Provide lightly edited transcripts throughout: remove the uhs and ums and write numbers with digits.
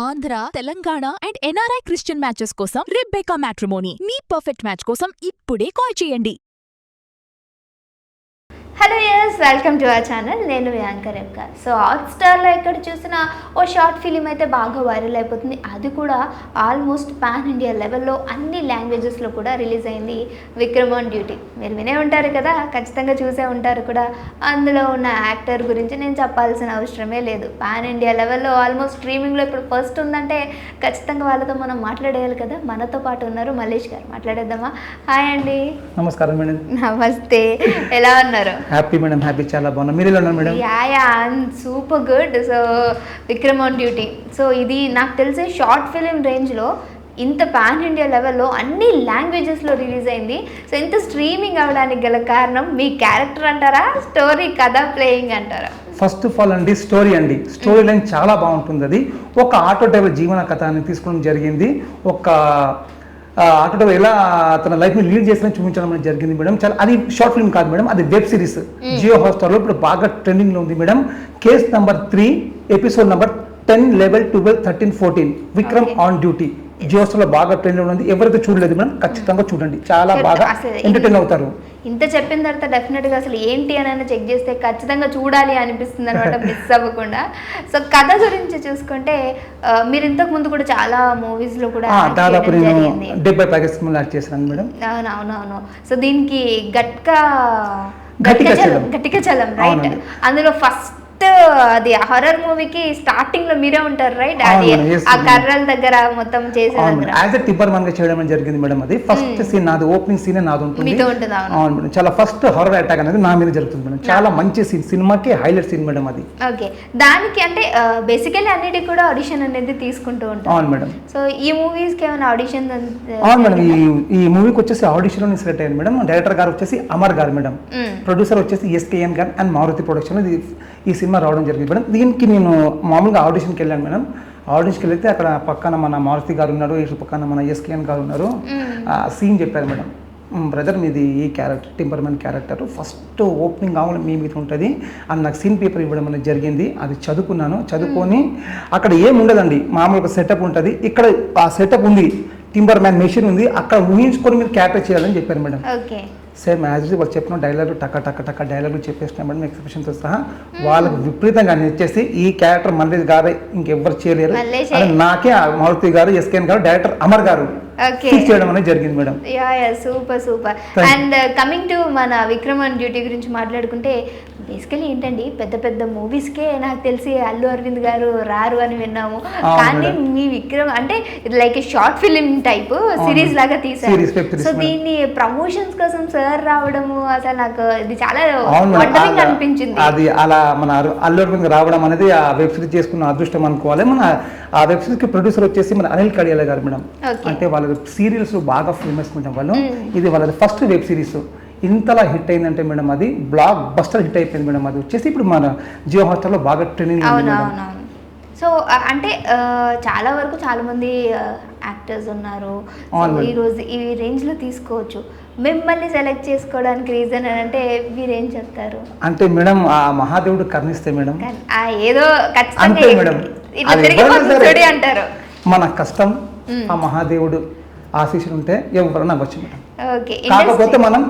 Andhra, Telangana and NRI Christian matches కోసం Rebecca matrimony మీ perfect match కోసం ఇప్పుడే కాల్ చేయండి. Hello yes, welcome to our channel. నేను మీ యాంకర్ రేఖ. సో హాట్స్టార్లో ఎక్కడ చూసినా ఓ షార్ట్ ఫిలిం అయితే బాగా వైరల్ అయిపోతుంది. అది కూడా ఆల్మోస్ట్ పాన్ ఇండియా లెవెల్లో అన్ని లాంగ్వేజెస్లో కూడా రిలీజ్ అయింది విక్రమ్ ఆన్ డ్యూటీ. మీరు వినే ఉంటారు కదా, ఖచ్చితంగా చూసే ఉంటారు కూడా. అందులో ఉన్న యాక్టర్ గురించి నేను చెప్పాల్సిన అవసరమే లేదు. పాన్ ఇండియా లెవెల్లో ఆల్మోస్ట్ స్ట్రీమింగ్లో ఇప్పుడు ఫస్ట్ ఉందంటే ఖచ్చితంగా వాళ్ళతో మనం మాట్లాడేయాలి కదా. మనతో పాటు ఉన్నారు మల్లేష్ గారు. మాట్లాడేద్దామా? హాయ్ అండి. నమస్కారం మేడం. నమస్తే, ఎలా ఉన్నారు? హ్యాపీ మేడం, హ్యాపీ, చాలా బాగున్నా. మీరు ఎలా ఉన్నారు madam? Yeah super good. So Vikram on duty, so ఇది నాకు తెలిసే షార్ట్ ఫిలిం రేంజ్లో ఇంత పాన్ ఇండియా లెవెల్లో అన్ని లాంగ్వేజెస్లో రిలీజ్ అయింది. సో ఇంత స్ట్రీమింగ్ అవ్వడానికి గల కారణం మీ క్యారెక్టర్ అంటారా, స్టోరీ, కథ, ప్లేయింగ్ అంటారా? ఫస్ట్ ఆఫ్ ఆల్ అండి, స్టోరీ లైన్ చాలా బాగుంటుంది. అది ఒక ఆటో డ్రైవర్ జీవన కథ అని తీసుకోవడం జరిగింది. ఒక ఆటో డ్రైవర్ ఎలా తన లైఫ్ని లీడ్ చేసిన చూపించడం అనేది జరిగింది మేడం. చాలా, అది షార్ట్ ఫిల్మ్ కాదు మేడం, అది వెబ్ సిరీస్. జియో హాట్స్టార్లో ఇప్పుడు బాగా ట్రెండింగ్లో ఉంది madam. Case number 3, episode number 10, 11, 12, 13, 14 Vikram on duty Jio హాట్స్టార్లో బాగా ట్రెండింగ్లో ఉంది. ఎవరైతే చూడలేదు మేడం ఖచ్చితంగా చూడండి, చాలా బాగా ఎంటర్టైన్ అవుతారు. ఇంత చెప్పిన తర్వాత డెఫినెట్గా అసలు ఏంటి అని చెక్ చేస్తే ఖచ్చితంగా చూడాలి అనిపిస్తుంది అనమాట, మిస్ అవ్వకుండా. సో కథ గురించి చూసుకుంటే మీరు ఇంతకు ముందు కూడా చాలా మూవీస్లో కూడా దాదాపు 70 ప్యాకేజ్ యాక్ట్ చేశాను మేడం. అవునవునవును. సో దీనికి గట్టిక చలం రైట్. అందులో ఫస్ట్ అది హారర్ మూవీకి స్టార్టింగ్ లో మీరే ఉంటారు రైట్? అది ఆ కర్రల దగ్గర మొత్తం చేసేది యాజ్ ఎ టిబ్బర్ మన్ గా చేయడం జరిగింది మేడం. అది ఫస్ట్ సీన్ నాది, ఓపెనింగ్ సీన్ నాది ఉంటుంది. అవును మేడం, చాలా ఫస్ట్ హారర్ అటాక్ అనేది నా మీద జరుగుతుంది మేడం. చాలా మంచి సీన్, సినిమాకి హైలైట్ సీన్ మేడం అది. ఓకే, దానికి అంటే బేసికల్లీ అన్నిటికి కూడా ఆడిషన్ అనేది తీసుకుంటూ ఉంటాం. అవును మేడం. సో ఈ మూవీస్ కి ఏమైనా ఆడిషన్? అవును మేడం, ఈ మూవీకి వచ్చేసి ఆడిషన్ లో సెలెక్ట్ అయ్యాను మేడం. డైరెక్టర్ గారు వచ్చేసి అమర్ గారు మేడం, ప్రొడ్యూసర్ వచ్చేసి ఎస్కేఎన్ గారు అండ్ మారుతి ప్రొడక్షన్. ఈ సినిమా రావడం జరిగింది మేడం. దీనికి నేను మామూలుగా ఆడిషన్కి వెళ్ళాను మేడం. ఆడిషన్కి వెళ్తే అక్కడ పక్కన మన మారుతి గారు ఉన్నారు, ఇటు పక్కన మన ఎస్కేఎన్ గారు ఉన్నారు. సీన్ చెప్పారు మేడం, బ్రదర్ మీది ఈ క్యారెక్టర్ టింబర్మన్ క్యారెక్టర్ ఫస్ట్ ఓపెనింగ్ కావాలి మీ మీద ఉంటుంది అని నాకు సీన్ పేపర్ ఇవ్వడం అనేది జరిగింది. అది చదువుకున్నాను. చదువుకొని అక్కడ ఏముండదండి, మామూలుగా సెటప్ ఉంటుంది. ఇక్కడ ఆ సెటప్ ఉంది, టింబర్ మ్యాన్ మెషిన్ ఉంది, అక్కడ ఊహించుకొని మీరు క్యారెక్టర్ చేయాలని చెప్పారు మేడం. సేమ్ యాజ్ వాళ్ళు చెప్పిన డైలాగ్ టక్క డైలాగులు చెప్పేసిన మేడం, ఎక్స్ప్రెషన్తో సహా. వాళ్ళకు విపరీతంగా నచ్చేసి ఈ క్యారెక్టర్ మల్లేష్ గారే, ఇంకెవ్వరు చేయలేరు అని నాకే మారుతి గారు, ఎస్కేఎన్ గారు, డైరెక్టర్ అమర్ గారు చేయడం అనేది జరిగింది madam. Super. And coming to మన విక్రమ్ ఆన్ డ్యూటీ గురించి మాట్లాడుకుంటే, బేసికలీ ఏంటండి, పెద్ద పెద్ద మూవీస్కే నాకు తెలిసి అల్లు అరవింద్ గారు రారు అని విన్నాము. కానీ మీ విక్రమ్ అంటే like short film type series లాగా తీసారు. సో దీన్ని ప్రమోషన్స్ కోసం సార్ రావడము అసలు నాకు ఇది చాలా వండరింగ్ అనిపించింది. అది అలా మన అల్లు అరవింద్ రావడం అనేది ఆ వెబ్ సిరీస్ చేసుకున్న అదృష్టం అనుకోవాలి. మన ఆ వెబ్ సిరీస్ కి ప్రొడ్యూసర్ వచ్చేసి మన అనిల్ కడియాల గారు మేడం. అంటే వాళ్ళ సీరియల్స్ బాగా ఫేమస్ కొంచెం వాళ్ళు. ఇది వాళ్ళది ఫస్ట్ వెబ్ సిరీస్. ఇంతలా హిట్ అయిందంటే మేడం, అది బ్లాక్ బస్టర్ హిట్ అయిపోయింది మేడం. అది వచ్చేసి ఇప్పుడు మన జియో హాట్స్టార్లో బాగా ట్రెండింగ్ ఉంది మేడం. సో అంటే చాలా వరకు చాలా మంది యాక్టర్స్ ఉన్నారు. ఈరోజు ఈ రేంజ్లో తీసుకోవచ్చు. మిమ్మల్ని సెలెక్ట్ చేసుకోవడానికి రీజన్ అంటే మీరేం చెప్తారు? అంటే మేడం, ఆ మహాదేవుడు కర్ణిస్తే మేడం ఏదో అంతే మేడం, అంటారు. మన కష్టం ఆ మహాదేవుడు ఆశీస్సులు ఉంటే ఎవరైనా అవ్వచ్చు మేడం. కాకపోతే మనం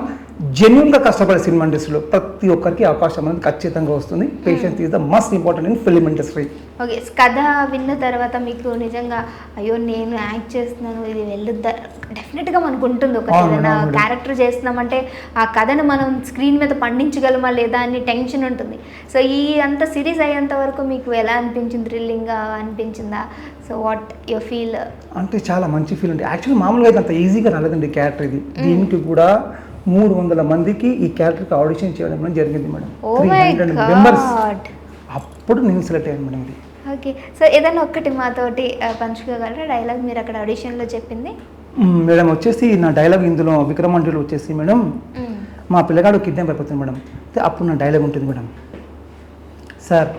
జెన్యున్ గా కష్టపడే సినిమా ఇండస్ట్రీలో ప్రతి ఒక్కరికి అవకాశం అనేది ఖచ్చితంగా వస్తుంది. Patience is the must important in film industry. Okay, కథ విన్న తర్వాత మీకు నిజంగా అయ్యో నేను యాక్ట్ చేస్తున్నాను, ఇది వెళ్ళొద్దా, డెఫినెట్గా మనకు ఉంటుంది. ఒక ఏదైనా క్యారెక్టర్ చేస్తున్నామంటే ఆ కథను మనం స్క్రీన్ మీద పండించగలమా లేదా అని టెన్షన్ ఉంటుంది. సో ఈ అంత సిరీస్ అయ్యేంత వరకు మీకు ఎలా అనిపించింది? థ్రిల్లింగ్గా అనిపించిందా? So what you feel? అంటే చాలా మంచి ఫీల్ ఉంది. యాక్చువల్లీ మామూలుగా అయితే అంత ఈజీగా రాలేదండి క్యారెక్టర్ ఇది. దీనికి కూడా 300 మందికి ఈ క్యారెక్టర్కి ఆడిషన్ చేయడం జరిగింది మేడం. 300 మెంబర్స్. అప్పుడు నేను సెలెక్ట్ అయ్యాను మేడం. ఇది ఓకే. సో ఏదైనా ఒక్కటి మాతోటి పంచుకోగలరా డైలాగ్ మీరు అక్కడ ఆడిషన్లో చెప్పింది? మేడం వచ్చేసి నా డైలాగ్ ఇందులో విక్రమ్ ఆన్ డ్యూటీలో వచ్చేసి మేడం, మా పిల్లగాడు కిడ్నాప్ అయిపోతుంది మేడం. అప్పుడు నా డైలాగ్ ఉంటుంది మేడం, సార్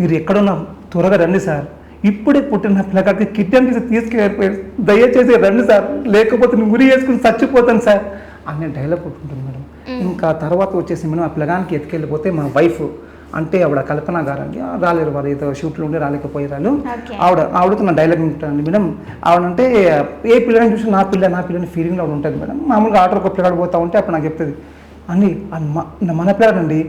మీరు ఎక్కడున్నా త్వరగా రండి సార్, ఇప్పుడే పుట్టిన పిల్లగాడికి కిడ్నాప్ చేసి తీసుకెళ్ళిపోయారు, దయచేసి రండి సార్, లేకపోతే నేను ఉరి వేసుకుని చచ్చిపోతాను సార్ అనే డైలాగ్ ఉంటుంది మేడం. ఇంకా తర్వాత వచ్చేసి మేడం, ఆ పిల్లగానికి ఎత్తుకెళ్ళిపోతే మా వైఫ్ అంటే ఆవిడ కల్పన గారండి రాలేరు, వారు ఏదో షూట్లో ఉండి రాలేకపోయారు. Okay. ఆవిడతో నా డైలాగ్ ఉంటుంది మేడం. ఆవిడంటే ఏ పిల్లని చూసి నా పిల్లని ఫీలింగ్లో ఆవిడ ఉంటుంది మేడం. మామూలుగా ఆర్డర్ ఒక పిల్లగాడు పోతా ఉంటే అప్పుడు నాకు చెప్తుంది, అని మన పిల్లడండి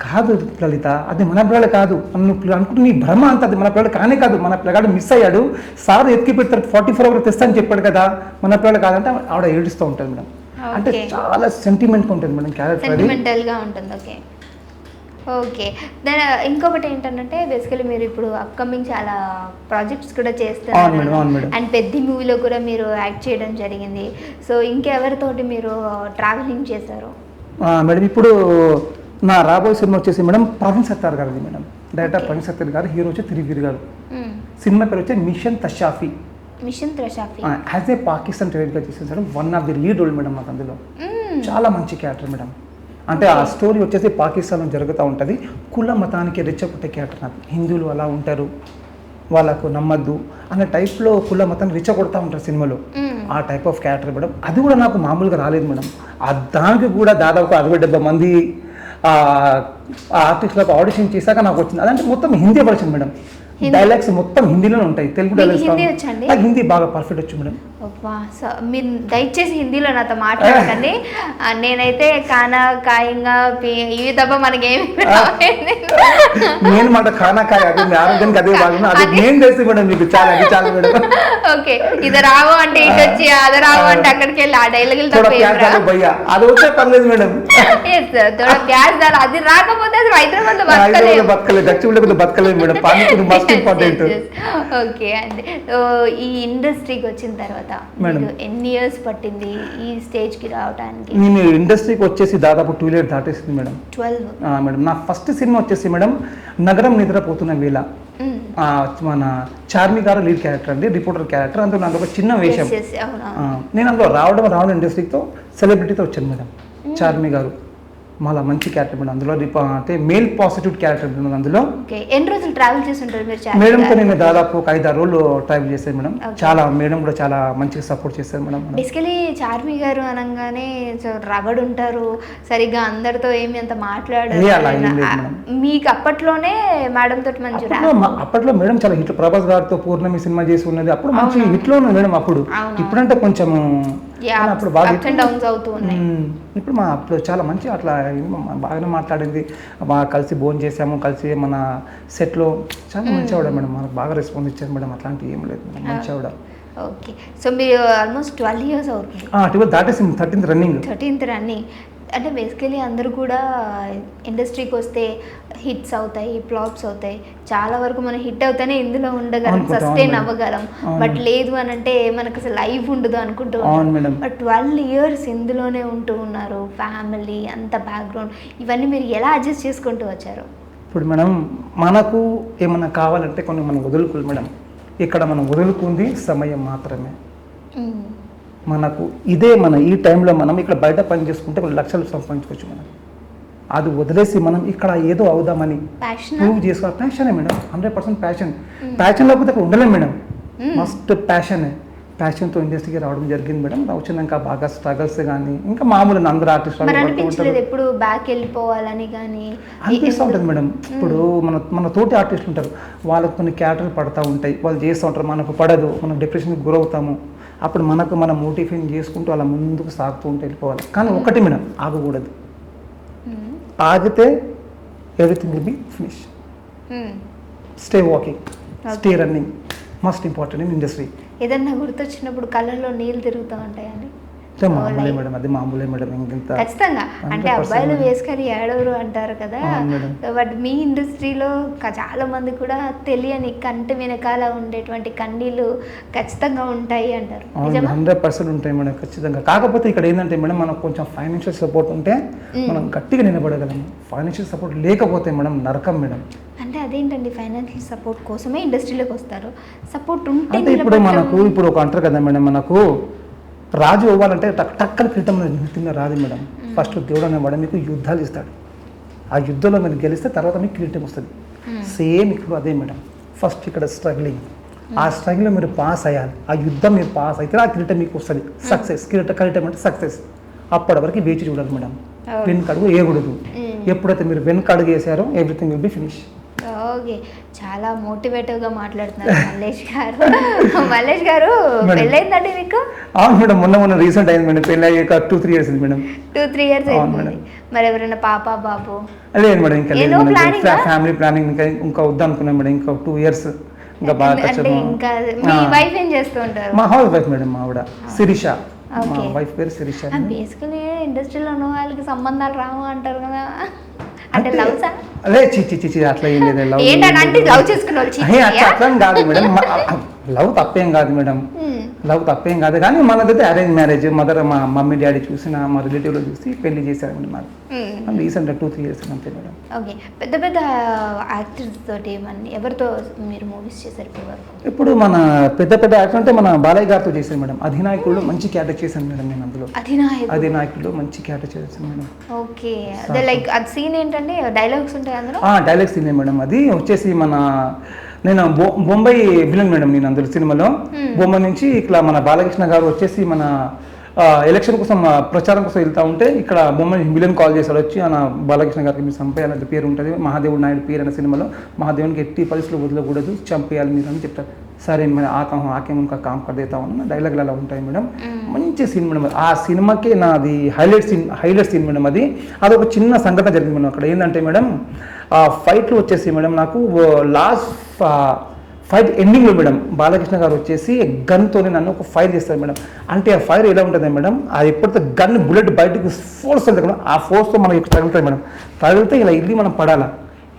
కాదు లలిత, అది మన పిల్లలు కాదు, నువ్వు అనుకుంటే నీ భ్రమ అంత, అది మన పిల్లలు కానే కాదు, మన పిల్లగాడు మిస్ అయ్యాడు, సార్ ఎత్తికి పెడతాడు 44 అవర్స్ తెస్తా అని చెప్పాడు కదా, మన పిల్లలు కాదంటే ఆవిడ ఏడుస్తూ ఉంటుంది మేడం. అంటే చాలా సెంటిమెంట్గా ఉంటుంది మేడం క్యారెక్టర్, సెంటిమెంటల్గా ఉంటుంది. Okay okay. దాని ఇంకొకటి ఏంటంటే బేసికలీ మీరు ఇప్పుడు అప్కమింగ్ చాలా ప్రాజెక్ట్స్ కూడా చేస్తున్నారు అండ్ పెద్ద మూవీలో కూడా మీరు యాక్ట్ చేయడం జరిగింది. సో ఇంకెవరితోటి మీరు ట్రావెలింగ్ చేశారు మేడం? ఇప్పుడు నా రాబోయే సినిమా వచ్చేసి మేడం ప్రవీణ్ సత్తార్ గారిది మేడం. డైరెక్టర్ ప్రవీణ్ సత్తార్ గారు, హీరో వచ్చి త్రివీర్ గారు. సినిమా పేరు వచ్చి mission Tashafi. As a Pakistan ట్రైన్గా చేసేసాడు. One of the lead role madam నాకు అందులో. చాలా మంచి క్యారెక్టర్ మేడం. అంటే ఆ స్టోరీ వచ్చేసి పాకిస్తాన్లో జరుగుతూ ఉంటుంది. కుల మతానికి రెచ్చగొట్టే క్యారెక్టర్ నాకు. హిందువులు అలా ఉంటారు, వాళ్ళకు నమ్మద్దు అనే టైప్లో కుల మతాన్ని రెచ్చగొడతా ఉంటారు సినిమాలో. ఆ టైప్ ఆఫ్ క్యారెక్టర్ మేడం. అది కూడా నాకు మామూలుగా రాలేదు మేడం. దానికి కూడా దాదాపు 60-70 మంది ఆర్టిస్టులకు ఆడిషన్ చేశాక నాకు వచ్చింది. అదంటే మొత్తం హిందీ వర్షన్ మేడం. డైలాగ్స్ మొత్తం హిందీలోనే ఉంటాయి. తెలుగు డైలాగ్స్ నాకు హిందీ బాగా పర్ఫెక్ట్ వచ్చు మేడం. మీరు దయచేసి హిందీలో నాతో మాట్లాడకండి. నేనైతే కానా కాయంగా ఇవి తప్ప మనకేమి నేను మాట కానా కాయ అది ఆరోగ్యానికి అదే బాగుంది. అది నేను తెలిసి మేడం మీకు చాలా అది చాలా మేడం. ఓకే, ఇది రావు అంటే ఇటు వచ్చి అది రావు అంటే అక్కడికి వెళ్ళి ఆ డైలాగులు భయ్యా అది వచ్చే పర్లేదు మేడం. అది రాకపోతే అది హైదరాబాద్ లో బతకలేదు, దక్షిణ బతకలేదు madam. Panipuri must important. Okay అండి. ఈ ఇండస్ట్రీకి వచ్చిన తర్వాత ఎన్ని ఇయర్స్ పట్టింది ఈ స్టేజ్ కి రావడానికి? నేను ఇండస్ట్రీకి వచ్చేసి దాదాపు 2 years దాటేసింది మేడం. 12 మేడం. నా ఫస్ట్ సినిమా వచ్చేసి మేడం నగరం నిద్రపోతున్న వేళ. మన చార్మి గారు లీడ్ క్యారెక్టర్ అండి, రిపోర్టర్ క్యారెక్టర్. అందులో నాకు ఒక చిన్న వేషం. నేను అందులో రావడం ఇండస్ట్రీతో సెలబ్రిటీతో వచ్చాను మేడం. చార్మి గారు మళ్ళీ మంచి క్యారెక్టర్ మేడం. అందులో అంటే మేల్ పాజిటివ్ క్యారెక్టర్ మేడం. అందులో ఎన్ని రోజులు ట్రావెల్ చేస్తుంటారు మీరు? మేడంతో నేను దాదాపు 5-6 రోజులు ట్రావెల్ చేశాను మేడం. చాలా మేడం కూడా చాలా మంచిగా సపోర్ట్ చేశారు మేడం. బేసికలీ చార్మి గారు అనగానే రగడు ఉంటారు, సరిగ్గా అందరితో ఏమి అంత మాట్లాడారు. మీకు అప్పట్లోనే మేడం తోటి మంచి అప్పట్లో మేడం చాలా హిట్. ప్రభాస్ గారితో పూర్ణమి సినిమా చేసి ఉన్నది, అప్పుడు మంచి హిట్ లో ఉన్నది మేడం. అప్పుడు ఇప్పుడంటే కొంచెం అప్పుడు బాగా ఇప్పుడు మా అప్పుడు చాలా మంచి అట్లా బాగానే మాట్లాడింది. బాగా కలిసి భోజనం చేసాము, కలిసి మన సెట్లో చాలా మంచి ఆవిడ మేడం. మనకు బాగా రెస్పాన్స్ ఇచ్చారు మేడం. అట్లాంటివి ఏం లేదు మేడం, మంచి ఆవిడ. ఓకే. సో మీరు ఆల్మోస్ట్ 12 years అవుతుంది. 12 దాటేసింది, 13th రన్నింగ్. అంటే బేసికలీ అందరూ కూడా ఇండస్ట్రీకి వస్తే హిట్స్ అవుతాయి, ఫ్లాప్స్ అవుతాయి. చాలా వరకు మనం హిట్ అవుతానే ఇందులో ఉండగలం, సస్టైన్ అవ్వగలం. బట్ లేదు అని అంటే మనకు అసలు లైఫ్ ఉండదు అనుకుంటూ ఉంటాం. బట్ 12 years ఇందులోనే ఉంటూ ఉన్నారు. ఫ్యామిలీ అంత బ్యాక్గ్రౌండ్ ఇవన్నీ మీరు ఎలా అడ్జస్ట్ చేసుకుంటూ వచ్చారు? ఇప్పుడు మేడం మనకు ఏమన్నా కావాలంటే కొన్ని మనం వదులుకోవాలి మేడం. ఇక్కడ మనం వదులుకుంది సమయం మాత్రమే. మనకు ఇదే మన ఈ టైంలో మనం ఇక్కడ బయట పని చేసుకుంటే కొన్ని లక్షలు సంపాదించుకోవచ్చు మనం. అది వదిలేసి మనం ఇక్కడ ఏదో అవుదామని ప్రూవ్ చేసుకోవాలి. ప్యాషనే మేడం, 100% ప్యాషన్ లేకపోతే అక్కడ ఉండలేం మేడం. మస్ట్ ప్యాషన్తో ఇండస్ట్రీకి రావడం జరిగింది మేడం. వచ్చినాక బాగా స్ట్రగల్స్ కానీ ఇంకా మామూలు అందరూ ఆర్టిస్టులు ఎప్పుడు బ్యాక్ వెళ్ళిపోవాలని కానీ అనిపిస్తూ ఉంటుంది మేడం. ఇప్పుడు మన తోటి ఆర్టిస్టులు ఉంటారు, వాళ్ళకు కొన్ని క్యారెక్టర్లు పడుతూ ఉంటాయి, వాళ్ళు చేస్తూ ఉంటారు, మనకు పడదు, మనం డిప్రెషన్కి గురవుతాము. అప్పుడు మనం మోటివేషన్ చేసుకుంటూ అలా ముందుకు సాగుతూ ఉంటే వెళ్ళిపోవాలి. కానీ ఒకటి మేడం, ఆగకూడదు. ఆగితే everything will be finish. Stay walking, stay running, must important in industry. ఏదన్నా గుర్తొచ్చినప్పుడు కళ్ళల్లో నీళ్ళు తిరుగుతూ ఉంటాయండి? మామూలే మేడం, అది మామూలే మేడం. ఖచ్చితంగా అంటే అబ్బాయిలు వేసుకొని ఏడవరు అంటారు కదా. బట్ మీ ఇండస్ట్రీలో చాలా మంది కూడా తెలియని కంటి వెనకాల ఉండేటువంటి కన్నీళ్ళు ఖచ్చితంగా ఉంటాయి అంటారు. 100% ఉంటాయి మేడం, ఖచ్చితంగా. కాకపోతే ఇక్కడ ఏంటంటే మేడం, మనకు కొంచెం ఫైనాన్షియల్ సపోర్ట్ ఉంటే మనం గట్టిగా నిలబడగలం. ఫైనాన్షియల్ సపోర్ట్ లేకపోతే మేడం నరకం మేడం. అంటే అదేంటండి, ఫైనాన్షియల్ సపోర్ట్ కోసమే ఇండస్ట్రీలోకి వస్తారు. సపోర్ట్ ఉంటే ఇప్పుడు ఒక అంటారు కదా మేడం, మనకు రాజు అవ్వాలంటే టక్కన క్రితం నిత్యంగా రాదు మేడం. ఫస్ట్ దేవుడు అనేవాడు మీకు యుద్ధాలు ఇస్తాడు. ఆ యుద్ధంలో మీరు గెలిస్తే తర్వాత మీకు కిరీటం వస్తుంది. సేమ్ ఇక్కడ అదే మేడం. ఫస్ట్ ఇక్కడ స్ట్రగ్లింగ్, ఆ స్ట్రగ్లింగ్లో మీరు పాస్ అయ్యాలి. ఆ యుద్ధం మీరు పాస్ అయితే ఆ కిరీటం మీకు వస్తుంది. సక్సెస్, కిరీటం అంటే సక్సెస్. అప్పటి వరకు వేచి చూడాలి మేడం, వెనుక అడుగు వేయకూడదు. ఎప్పుడైతే మీరు వెనక అడుగు వేసారో everything will be finish. Okay, చాలా మోటివేటివ్గా మాట్లాడుతున్నారు మల్లేష్ గారు. మల్లేష్ గారు పెళ్ళైందండి మీకు? అవును మేడం, మొన్న రీసెంట్ అయింది మేడం, పెళ్ళి అయ్యాక 2-3 years అయింది మేడం. 2-3 years అయింది. మరి ఎవరైనా పాప బాబు? లేదు మేడం, ఇంకా లేదు. ఫ్యామిలీ ప్లానింగ్ ఇంకా వద్దు అనుకున్నాం మేడం, ఇంకా 2 years ఇంకా బాగా. అంటే ఇంకా మీ వైఫ్ ఏం చేస్తూ ఉంటారు? మా హౌస్ వైఫ్ మేడం, మా ఆవిడ శిరీష. మా వైఫ్ పేరు శిరీష. బేసికలీ ఇండస్ట్రీలో ఉన్న వాళ్ళకి సంబంధాలు రావు అంటారు కదా, అంటే లవ్సా? అదే చిచి అట్లా ఏం లేదు. లవ్ ఏంటంటే లవ్ చేసుకున్న అట్లా కాదు మేడం, లవ్ తప్పేం కాదు మేడం, లవ్ తప్పేం కాదు. కానీ మనదైతే అరేంజ్ మ్యారేజ్. మా మమ్మీ డాడీ చూసిన, మా రిలేటివ్లో చూసి పెళ్లి చేశారు మేడం. మాకు రీసెంట్ 2-3 years అంతే మేడం. ఓకే, పెద్ద పెద్ద యాక్టర్స్ తోటి ఎవరితో మీరు మూవీస్ చేశారు ఇప్పటి వరకు? ఇప్పుడు మన పెద్ద యాక్టర్ అంటే మన బాలయ్య గారితో చేశాను మేడం. అధినాయకుడు మంచి క్యారెక్టర్ చేశాను మేడం నేను అందులో. అధినాయకుడు మంచి క్యారెక్టర్ చేశాను మేడం. ఓకే, అదే లైక్ అది సీన్ ఏంటంటే డైలాగ్స్ ఉంటాయి అందులో? Dialogue scene madam. అది వచ్చేసి నేను బొంబాయి విలన్ మేడం నేను అందులో సినిమాలో. బొంబాయి నుంచి ఇట్లా మన బాలకృష్ణ గారు వచ్చేసి మన ఎలక్షన్ కోసం ప్రచారం కోసం వెళ్తూ ఉంటే ఇక్కడ బొమ్మ విలన్ కాల్ చేశాడు వచ్చి, అన్న బాలకృష్ణ గారికి మీరు చంపేయాలని పేరు ఉంటుంది, మహాదేవుడు నాయుడు పేరు అనే సినిమాలో, మహాదేవునికి ఎట్టి పరిస్థితులు వదలకూడదు, చంపేయాలి మీరు అని చెప్తారు. సరే మరి ఆకే మునక కామ్ కడేతా ఉన్నా డైలాగులు అలా ఉంటాయి మేడం. మంచి సీన్ మేడం. ఆ సినిమాకి నాది హైలైట్ సీన్ మేడం. అదొక చిన్న సంఘటన జరిగింది మేడం. అక్కడ ఏంటంటే మేడం, ఆ ఫైట్లు వచ్చేసి మేడం నాకు లాస్ట్ ఫైట్ ఎండింగ్లో మేడం బాలకృష్ణ గారు వచ్చేసి గన్తోనే నన్ను ఒక ఫైర్ చేస్తారు మేడం. అంటే ఆ ఫైర్ ఎలా ఉంటుంది మేడం, అది ఎప్పుడైతే గన్ బుల్లెట్ బయటకు ఫోర్స్ వెళ్తుంది మేడం, ఆ ఫోర్స్తో మనకి తగులుతుంది మేడం. తగిలితే ఇలా ఇల్లి మనం పడాలా,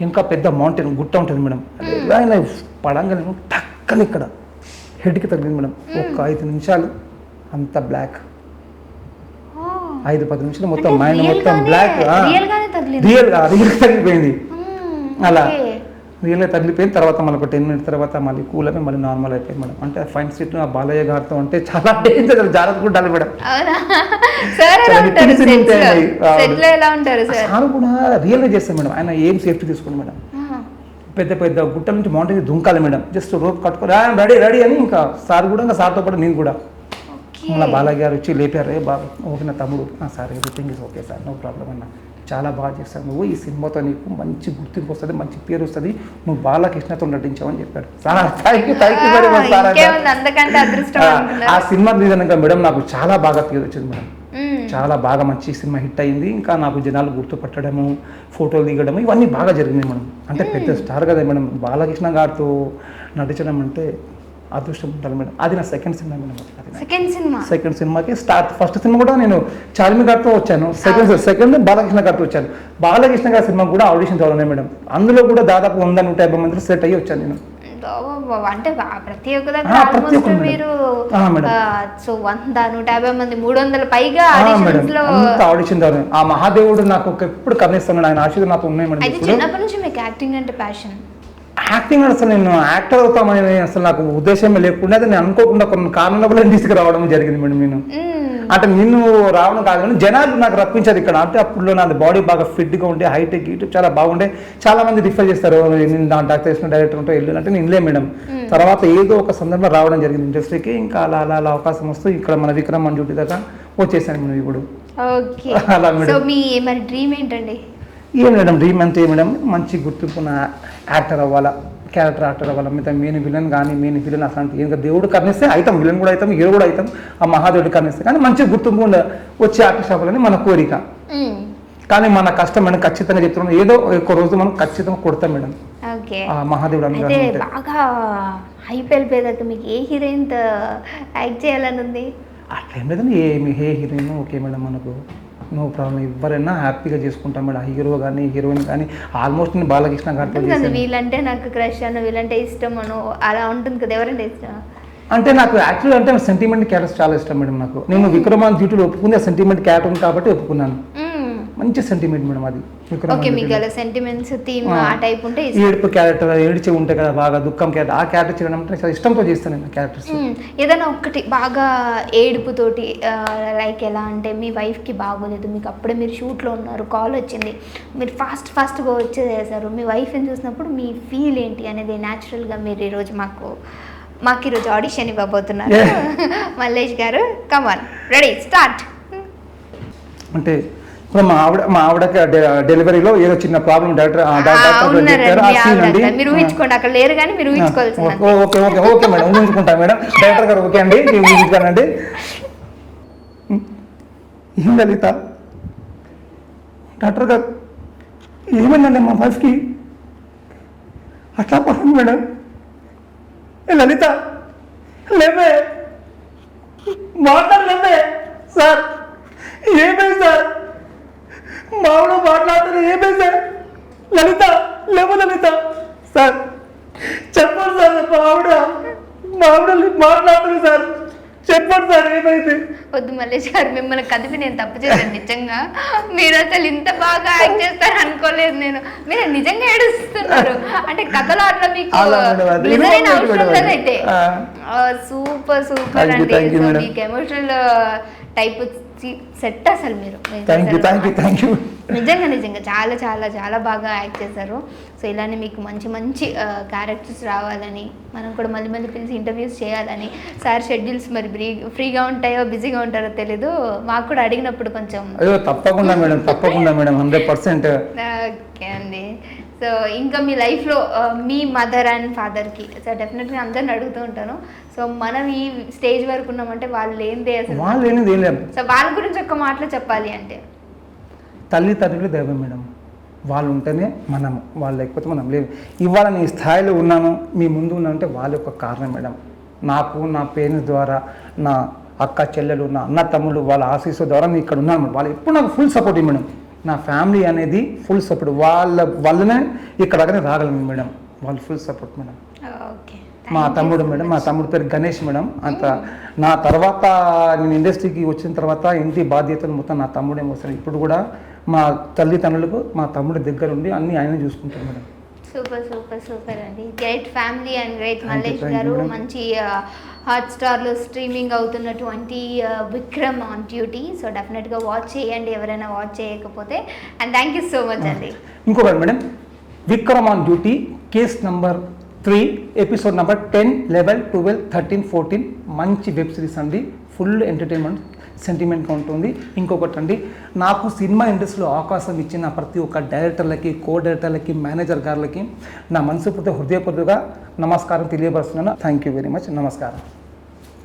ఇంకా పెద్ద మౌంటైన్ గుట్ట ఉంటుంది మేడం. ఇలా ఇలా పడంగానే టక్కని ఇక్కడ హెడ్కి తగిలింది మేడం. ఒక 5 నిమిషాలు అంత బ్లాక్, 5-10 నిమిషాలు మొత్తం మైండ్ మొత్తం బ్లాక్, రియల్గా తగిలిపోయింది. అలా రియల్గా తగిలిపోయిన తర్వాత మళ్ళీ ఒక 10 minutes తర్వాత మళ్ళీ కూల్ అయిపోయి మళ్ళీ నార్మల్ అయిపోయింది మేడం. అంటే ఫైన్ సీట్ ఆ బాలయ్య గారితో అంటే చాలా డేంజర్, జాగ్రత్తగా ఉండాలి మేడం. సార్ కూడా రియల్గా చేస్తాం మేడం. ఆయన ఏం సేఫ్టీ తీసుకోండి మేడం. పెద్ద గుట్ట నుంచి మౌంటైన్ దుంకాలి మేడం. జస్ట్ రోప్ కట్టుకొని రెడీ అని ఇంకా సార్ కూడా, ఇంకా సార్తో పాటు నేను కూడా. మళ్ళీ బాలయ్య గారు వచ్చి లేపారు, బాబు ఓకే నా తమ్ముడు, sir everything is okay sir, no problem అన్న, చాలా బాగా చేస్తాను నువ్వు, ఈ సినిమాతో నీకు మంచి గుర్తింపు వస్తుంది, మంచి పేరు వస్తుంది, నువ్వు బాలకృష్ణతో నటించావని చెప్పాడు. Sir thank you very much sir. ఆ సినిమా నిజంగా మేడం నాకు చాలా బాగా పేరు వచ్చింది మేడం. చాలా బాగా మంచి సినిమా హిట్ అయింది. ఇంకా నాకు జనాలు గుర్తుపట్టడము, ఫోటోలు దిగడము ఇవన్నీ బాగా జరిగినాయి మేడం. అంటే పెద్ద స్టార్ కదా మేడం, బాలకృష్ణ గారితో నటించడం అంటే అదృష్టం ఉండాలి మేడం. అది నా సెకండ్ సినిమా మేడం. సెకండ్ సినిమాకి స్టార్ట్. ఫస్ట్ సినిమా కూడా నేను చార్మి గారితో వచ్చాను, సెకండ్ బాలకృష్ణ గారితో వచ్చాను. బాలకృష్ణ గారి సినిమా కూడా ఆడిషన్ చదవలేదు మేడం. అందులో కూడా దాదాపు 100-150 మంది సెట్ అయ్యి వచ్చాను నేను. అంటే ప్రతి ఒక్క దగ్గర మీరు 100-150 మంది 300 పైగా ఆడిషన్ ద్వారా ఆ మహాదేవుడు నాకు ఎప్పుడు కర్ణిస్తున్నాడు. ఆయన ఆశీర్వాదం నాకు ఉన్నాయి మేడం. చిన్నప్పటి నుంచి మీకు యాక్టింగ్ అంటే ప్యాషన్? యాక్టింగ్ అసలు నేను యాక్టర్ అవుతామని అసలు నాకు ఉద్దేశమే లేకుండా, నేను అనుకోకుండా కొన్ని కారణాల వల్ల తీసుకురావడం జరిగింది మేడం. నేను అంటే నిన్ను రావడం కాదు కానీ జనాలు నాకు రప్పించారు ఇక్కడ. అంటే అప్పుడు నాది బాడీ బాగా ఫిట్గా ఉండే, హైట్ యూట్యూబ్ చాలా బాగుండే. చాలా మంది రిఫర్ చేస్తారు, నేను డాక్టర్ చేసిన డైరెక్టర్ ఉంటే వెళ్ళు అంటే నేను మేడం. తర్వాత ఏదో ఒక సందర్భంలో రావడం జరిగింది ఇండస్ట్రీకి. ఇంకా అలా అవకాశం వస్తూ ఇక్కడ మన విక్రమ్ అని డ్యూటీ దాకా వచ్చేసాను మేడం ఇప్పుడు. అలా మేడం. డ్రీమ్ ఏంటండి? ఏం మేడం డ్రీమ్ అంటే మేడం మంచి గుర్తింపున్న యాక్టర్ అవ్వాలా, క్యారెక్టర్ యాక్టర్ అవ్వాలి. మిగతా మెయిన్ విలన్ కానీ మెయిన్ విలన్ అసలు ఇంకా దేవుడు కర్ణిస్తే అవుతాం, విలన్ కూడా అవుతాం, హీరో కూడా అవుతాం, ఆ మహాదేవుడు కర్ణిస్తే. కానీ మంచి గుర్తింపు వచ్చే ఆర్టిస్ట్ అవ్వాలని మన కోరిక. కానీ మన కష్టం మేడం, ఖచ్చితంగా చెప్తున్నాం, ఏదో ఒక రోజు మనం ఖచ్చితంగా కొడతాం మేడం. మహాదేవుడు బాగా హైప్ వెళ్ళిపోయేదాకా మీకు ఏ హీరోయిన్ యాక్ట్ చేయాలని ఉంది? అట్లా ఏం లేదండి, ఏ హీరోయిన్ ఓకే మేడం, మనకు నో ప్రాబ్లం, ఎవరైనా హ్యాపీగా చేసుకుంటాం మేడం. హీరో కానీ హీరోయిన్ కానీ ఆల్మోస్ట్ నేను బాలకృష్ణ గారితో వీళ్ళంటే నాకు క్రష్ అను, వీళ్ళంటే ఇష్టం అను అలా ఉంటుంది కదా, ఎవరంటే ఇష్టం? అంటే నాకు యాక్చువల్గా అంటే సెంటిమెంట్ క్యారెక్టర్స్ చాలా ఇష్టం మేడం. నాకు నేను విక్రమాన్ డ్యూటీలో ఒప్పుకుంది ఆ సెంటిమెంట్ క్యారెక్టర్ కాబట్టి ఒప్పుకున్నాను. మంచి సెంటిమెంట్ మేడం అది. ఏడుపు క్యారెక్టర్, ఏడిచి ఉంటాయి కదా బాగా, దుఃఖం క్యారెక్టర్, ఆ క్యారెక్టర్ చేయడం అంటే చాలా ఇష్టంతో చేస్తాను నేను క్యారెక్టర్స్. ఏదైనా ఒక్కటి బాగా ఏడుపుతోటి, లైక్ ఎలా అంటే మీ వైఫ్కి బాగోలేదు, మీకు అప్పుడే మీరు షూట్లో ఉన్నారు, కాల్ వచ్చింది, మీరు ఫాస్ట్గా వచ్చేసేసారు, మీ వైఫ్ని చూసినప్పుడు మీ ఫీల్ ఏంటి అనేది న్యాచురల్గా మీరు ఈరోజు మాకు ఈరోజు ఆడిషన్ ఇవ్వబోతున్నారు. మల్లేష్ గారు కమాన్, రెడీ స్టార్ట్. అంటే ఇప్పుడు మా ఆవిడకి డెలివరీలో ఏదో చిన్న ప్రాబ్లం డాక్టర్ చెప్పారు ఆ సీన్ అండి. మీరు ఊహించుకోండి, అక్కడ లేరు కానీ మీరు ఊహించుకోవాల్సింది. ఓకే ఓకే ఓకే మేడం, ఊహించుకుంటా మేడం. డైరెక్టర్ గారు ఓకే అండి, ఊహించుకోనండి. ఏం లలిత, డాక్టర్ గారు ఏమైందండి మా వైఫ్కి అట్లా పడుతుంది మేడం? లలిత లేవే, మాట్లాడలేవే సార్, ఏమైంది సార్? మావిడ మాట్లాడుతుంది, ఏమైంది సార్? లలిత లేవు లలిత సార్, చెప్పండి సార్, మావిడ మాట్లాడుతుంది సార్, చెప్పండి సార్ ఏమైంది? వద్దు మల్లేష్ గారు, మిమ్మల్ని కదిపి నేను తప్పు చేశాను నిజంగా. మీరు అసలు ఇంత బాగా యాక్ట్ చేస్తారు అనుకోలేదు నేను. మీరు నిజంగా ఏడుస్తున్నారు అంటే కథలో అట్లా మీకు నిజమైన అవసరం లేదైతే. సూపర్ సూపర్ అండి. సో మీకు ఎమోషనల్ టైప్ సెట్ అసలు మీరు నిజంగా చాలా చాలా చాలా బాగా యాక్ట్ చేశారు. సో ఇలానే మీకు మంచి మంచి క్యారెక్టర్స్ రావాలని, మనం కూడా మళ్ళీ మళ్ళీ పిలిచి ఇంటర్వ్యూస్ చేయాలని. సార్ షెడ్యూల్స్ మరి ఫ్రీగా ఉంటాయో బిజీగా ఉంటారో తెలీదు, మాకు కూడా అడిగినప్పుడు కొంచెం తప్పకుండా మేడం, తప్పకుండా మేడం, 100%. ఓకే అండి. సో ఇంకా మీ లైఫ్లో మీ మదర్ అండ్ ఫాదర్కి, సో డెఫినెట్గా అందరిని అడుగుతూ ఉంటాను. సో మనం ఈ స్టేజ్ వరకు ఉన్నామంటే వాళ్ళు ఏంది అసలు, సో వాళ్ళ గురించి ఒక్క మాటలో చెప్పాలి అంటే తల్లిదండ్రులు దైవం మేడం. వాళ్ళు ఉంటేనే మనం, వాళ్ళు లేకపోతే మనం లేవు. ఇవాళ నేను స్థాయిలో ఉన్నాను, మీ ముందు ఉన్నానంటే వాళ్ళ యొక్క కారణం మేడం. నాకు నా పేరెంట్స్ ద్వారా, నా అక్క చెల్లెలు, నా అన్న తమ్ముళ్ళు, వాళ్ళ ఆశీస్సు ద్వారా నేను ఇక్కడ ఉన్నాను. వాళ్ళు ఎప్పుడు నాకు ఫుల్ సపోర్ట్ మేడం. నా ఫ్యామిలీ అనేది ఫుల్ సపోర్ట్, వాళ్ళ వల్లనే ఇక్కడ దగ్గర రాగలను మేడం. వాళ్ళు ఫుల్ సపోర్ట్ మేడం. ఓకే. మా తమ్ముడు మేడం, మా తమ్ముడు పేరు గణేష్ మేడం. అంత నా తర్వాత నేను ఇండస్ట్రీకి వచ్చిన తర్వాత ఇంటి బాధ్యతలు మొత్తం నా తమ్ముడే మోస్తాడు. ఇప్పుడు కూడా మా తల్లిదండ్రులకు మా తమ్ముడి దగ్గర ఉండి అన్ని ఆయన చూసుకుంటాడు మేడం. సూపర్ సూపర్ సూపర్ అండి. Great family and great Mallesh గారు. మంచి హాట్స్టార్లో స్ట్రీమింగ్ అవుతున్నటువంటి విక్రమ్ ఆన్ డ్యూటీ. సో డెఫినెట్గా వాచ్ చేయండి ఎవరైనా వాచ్ చేయకపోతే. And thank you so much అండి. ఇంకొకటి madam, Vikram on duty case number 3 episode number 10, 11, 12, 13, 14 మంచి వెబ్ సిరీస్ అండి. ఫుల్ ఎంటర్టైన్మెంట్ సెంటిమెంట్గా ఉంటుంది. ఇంకొకటి అండి, నాకు సినిమా ఇండస్ట్రీలో అవకాశం ఇచ్చిన ప్రతి ఒక్క డైరెక్టర్లకి, కో డైరెక్టర్లకి, మేనేజర్ గారులకి నా మనస్ఫూర్తిగా హృదయపూర్వకంగా నమస్కారం తెలియపరుస్తున్నాను. Thank you very much. నమస్కారం.